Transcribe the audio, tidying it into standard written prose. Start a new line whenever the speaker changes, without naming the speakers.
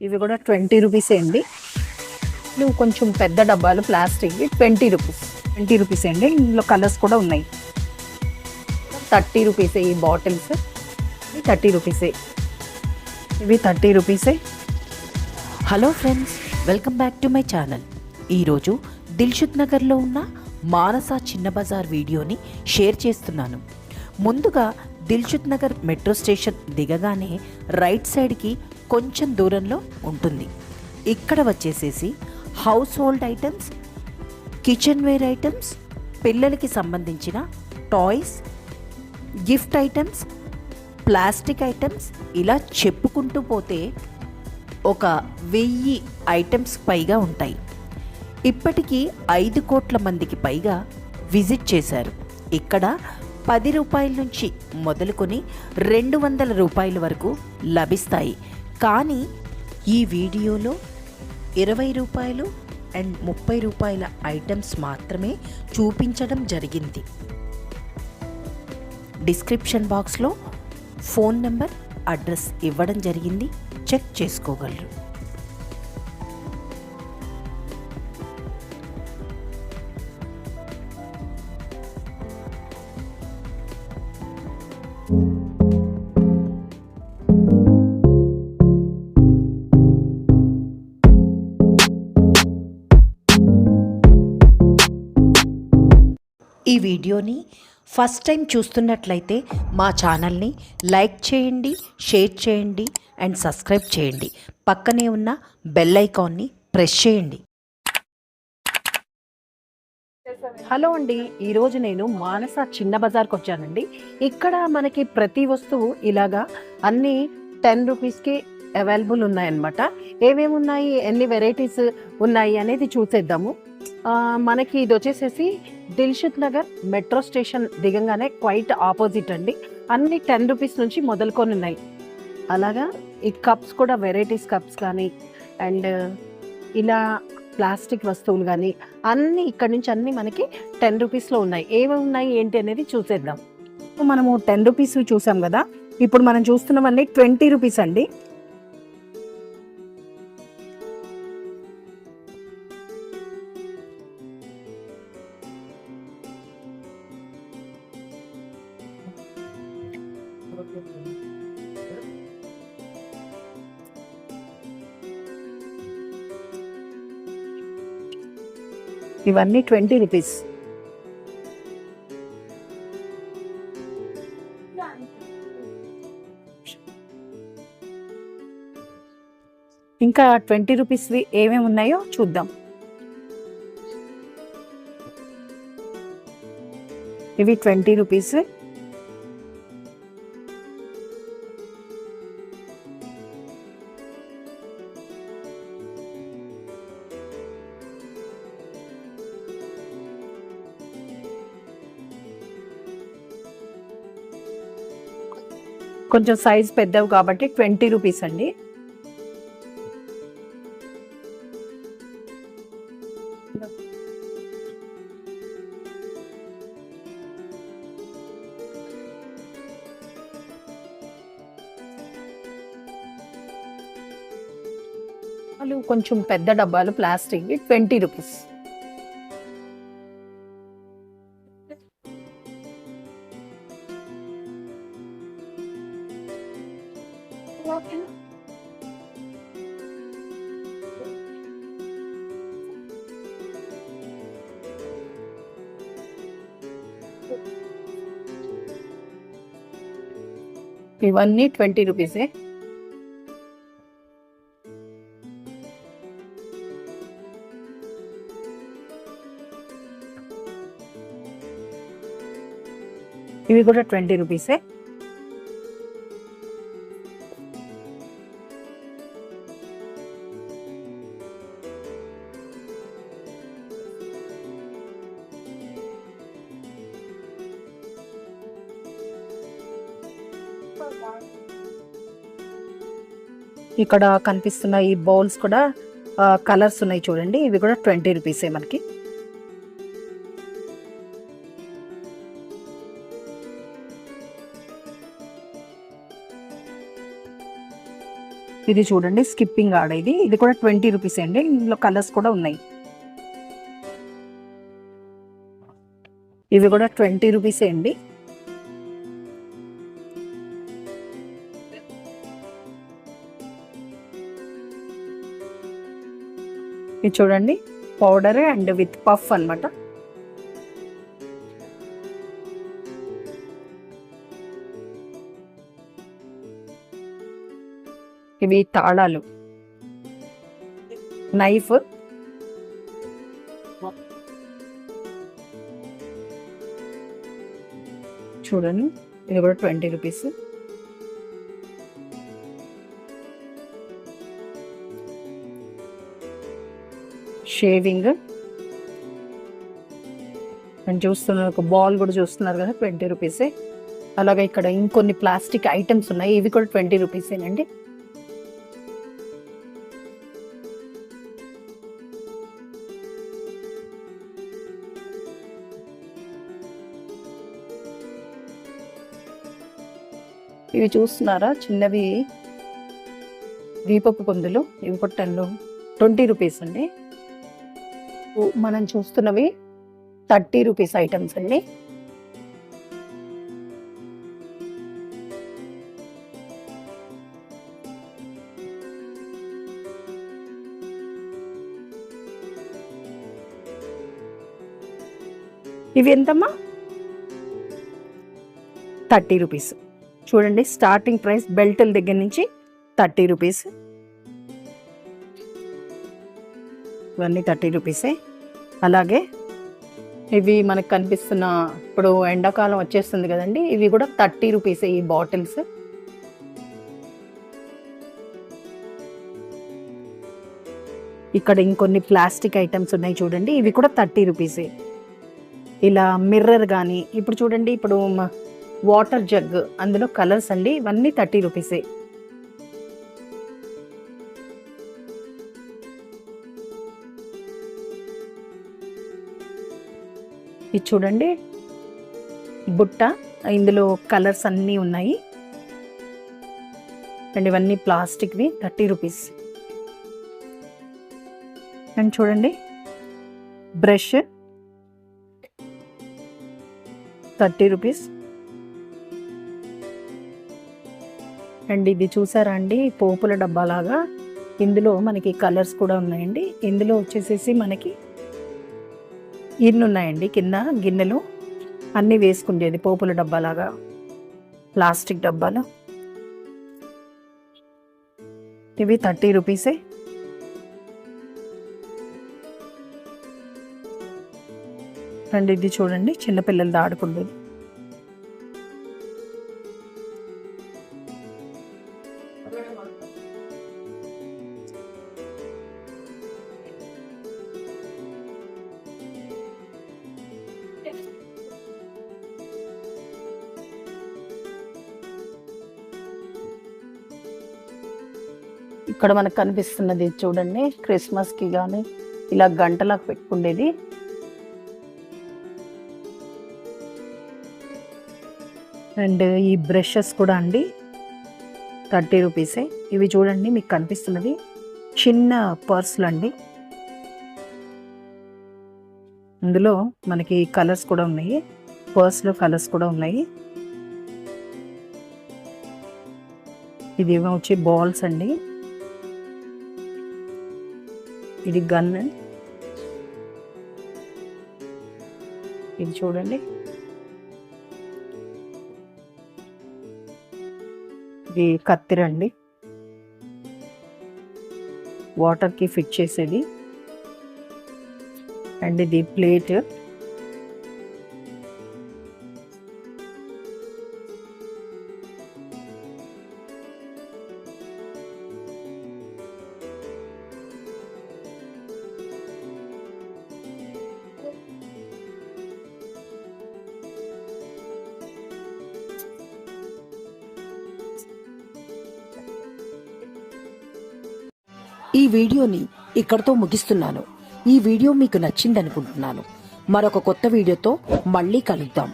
ఇవి కూడా 20 రూపీసే అండి. నువ్వు కొంచెం పెద్ద డబ్బాలు ప్లాస్టిక్వి 20 రూపీస్. 20 రూపీసే అండి. ఇందులో కలర్స్ కూడా ఉన్నాయి. 30 రూపీసే ఈ బాటిల్స్. ఇవి 30 రూపీసే. ఇవి 30 రూపీసే.
Hello friends, welcome back to my channel. ఈరోజు దిల్షుక్ నగర్లో ఉన్న మానస చిన్న బజార్ వీడియోని షేర్ చేస్తున్నాను. ముందుగా దిల్షుక్ నగర్ మెట్రో స్టేషన్ దిగగానే రైట్ సైడ్కి కొంచెం దూరంలో ఉంటుంది. ఇక్కడ వచ్చేసేసి household items, kitchenware items, పిల్లలకి సంబంధించిన toys, gift items, plastic items, ఇలా చెప్పుకుంటూ పోతే ఒక 1000 ఐటమ్స్ పైగా ఉంటాయి. ఇప్పటికీ 5 కోట్ల మందికి పైగా విజిట్ చేశారు. ఇక్కడ 10 రూపాయల నుంచి మొదలుకొని 200 రూపాయల వరకు లభిస్తాయి. కానీ ఈ వీడియోలో 20 రూపాయలు అండ్ 30 రూపాయల ఐటమ్స్ మాత్రమే చూపించడం జరిగింది. డిస్క్రిప్షన్ బాక్స్లో ఫోన్ నెంబర్, అడ్రస్ ఇవ్వడం జరిగింది, చెక్ చేసుకోగలరు. ఈ వీడియోని ఫస్ట్ టైం చూస్తున్నట్లయితే మా ఛానల్ని లైక్ చేయండి, షేర్ చేయండి అండ్ సబ్స్క్రైబ్ చేయండి. పక్కనే ఉన్న బెల్ ఐకాన్ని ప్రెస్ చేయండి.
హలో అండి, ఈరోజు నేను మానస చిన్న బజార్కి వచ్చానండి. ఇక్కడ మనకి ప్రతి వస్తువు ఇలాగా అన్నీ 10 రూపీస్కి అవైలబుల్ ఉన్నాయన్నమాట. ఏమేమి ఉన్నాయి, ఎన్ని వెరైటీస్ ఉన్నాయి అనేది చూసేద్దాము. మనకి ఇది వచ్చేసేసి దిల్షుక్ నగర్ మెట్రో స్టేషన్ దిగంగానే క్వైట్ ఆపోజిట్ అండి. అన్ని 10 రూపీస్ నుంచి మొదలుకొని ఉన్నాయి. అలాగా ఈ కప్స్ కూడా వెరైటీస్ కప్స్ కానీ అండ్ ఇలా ప్లాస్టిక్ వస్తువులు కానీ అన్నీ ఇక్కడ నుంచి అన్నీ మనకి 10 రూపీస్లో ఉన్నాయి. ఏమేమి ఉన్నాయి ఏంటి అనేది చూసేద్దాం. మనము 10 రూపీస్ చూసాం కదా, ఇప్పుడు మనం చూస్తున్నవన్నీ 20 రూపీస్ అండి. ఇవన్నీ 20 రూపీస్. ఇంకా 20 రూపీస్వి ఏమేమి ఉన్నాయో చూద్దాం. ఇవి 20 రూపీస్. కొంచెం సైజ్ పెద్దవి కాబట్టి 20 రూపీస్ అండి. కొంచెం పెద్ద డబ్బాలు ప్లాస్టిక్వి 20 రూపీస్. ఇవన్నీ 20 రూపీసే. ఇవి కూడా 20 రూపీసే. ఇక్కడ కనిపిస్తున్న ఈ బౌల్స్ కూడా కలర్స్ ఉన్నాయి చూడండి. ఇవి కూడా 20 రూపీసే మనకి. ఇది చూడండి స్కిప్పింగ్ ఆడ, ఇది కూడా 20 రూపీస్ అండి. ఇందులో కలర్స్ కూడా ఉన్నాయి. ఇవి కూడా 20 రూపీసే అండి. ఇది చూడండి పౌడర్ అండ్ విత్ పఫ్ అన్నమాట. ఇవి తాళాలు, నైఫ్, చూడండి ఇది కూడా 20 రూపీస్. షేవింగ్ అని చూస్తున్నారు, ఒక బాల్ కూడా చూస్తున్నారు కదా, 20 రూపీసే. అలాగే ఇక్కడ ఇంకొన్ని ప్లాస్టిక్ ఐటమ్స్ ఉన్నాయి, ఇవి కూడా 20 రూపీసేనండి. ఇవి చూస్తున్నారా చిన్నవి దీపపు కుందులు, ఇవి కూడా 20 రూపీస్ అండి. మనం చూస్తున్నవి 30 రూపీస్ ఐటమ్స్ అండి. ఇవి ఎంతమ్మా? 30 రూపీస్. చూడండి స్టార్టింగ్ ప్రైస్ బెల్ట్ల దగ్గర నుంచి 30 రూపీస్. ఇవన్నీ 30 రూపీసే. అలాగే ఇవి మనకు కనిపిస్తున్న, ఇప్పుడు ఎండాకాలం వచ్చేస్తుంది కదండి, ఇవి కూడా 30 రూపీసే ఈ బాటిల్స్. ఇక్కడ ఇంకొన్ని ప్లాస్టిక్ ఐటమ్స్ ఉన్నాయి చూడండి, ఇవి కూడా 30 రూపీసే. ఇలా మిర్రర్ కానీ, ఇప్పుడు చూడండి ఇప్పుడు వాటర్ జగ్, అందులో కలర్స్ అండి, ఇవన్నీ 30 రూపీసే. ఇది చూడండి బుట్ట, ఇందులో కలర్స్ అన్నీ ఉన్నాయి అండ్ ఇవన్నీ ప్లాస్టిక్వి, 30 రూపీస్. అండ్ చూడండి బ్రష్ 30 రూపీస్. అండ్ ఇది చూసారా అండి పోపుల డబ్బాలాగా, ఇందులో మనకి కలర్స్ కూడా ఉన్నాయండి. ఇందులో వచ్చేసేసి మనకి ఇన్ని ఉన్నాయండి, కింద గిన్నెలు అన్నీ వేసుకుండేది పోపుల డబ్బాలాగా, ప్లాస్టిక్ డబ్బాలు. ఇవి 30 రూపీసే. అండ్ ఇది చూడండి చిన్నపిల్లలది ఆడుకుండేది. ఇక్కడ మనకు కనిపిస్తున్నది చూడండి, క్రిస్మస్కి కానీ ఇలా గంటలకు పెట్టుకునేది. అండ్ ఈ బ్రషెస్ కూడా అండి 30 రూపీసే. ఇవి చూడండి మీకు కనిపిస్తున్నది చిన్న పర్సులు అండి, ఇందులో మనకి కలర్స్ కూడా ఉన్నాయి, పర్స్లో కలర్స్ కూడా ఉన్నాయి. ఇది వచ్చి బాల్స్ అండి, ఇది గన్, ఇది చూడండి ఇది కత్తిర అండి, వాటర్కి ఫిట్ చేసేది. అండ్ ఇది ప్లేట్,
ఈ వీడియోని ఇక్కడితో ముగిస్తున్నాను. ఈ వీడియో మీకు నచ్చిందనుకుంటున్నాను. మరొక కొత్త వీడియోతో మళ్ళీ కలుద్దాం.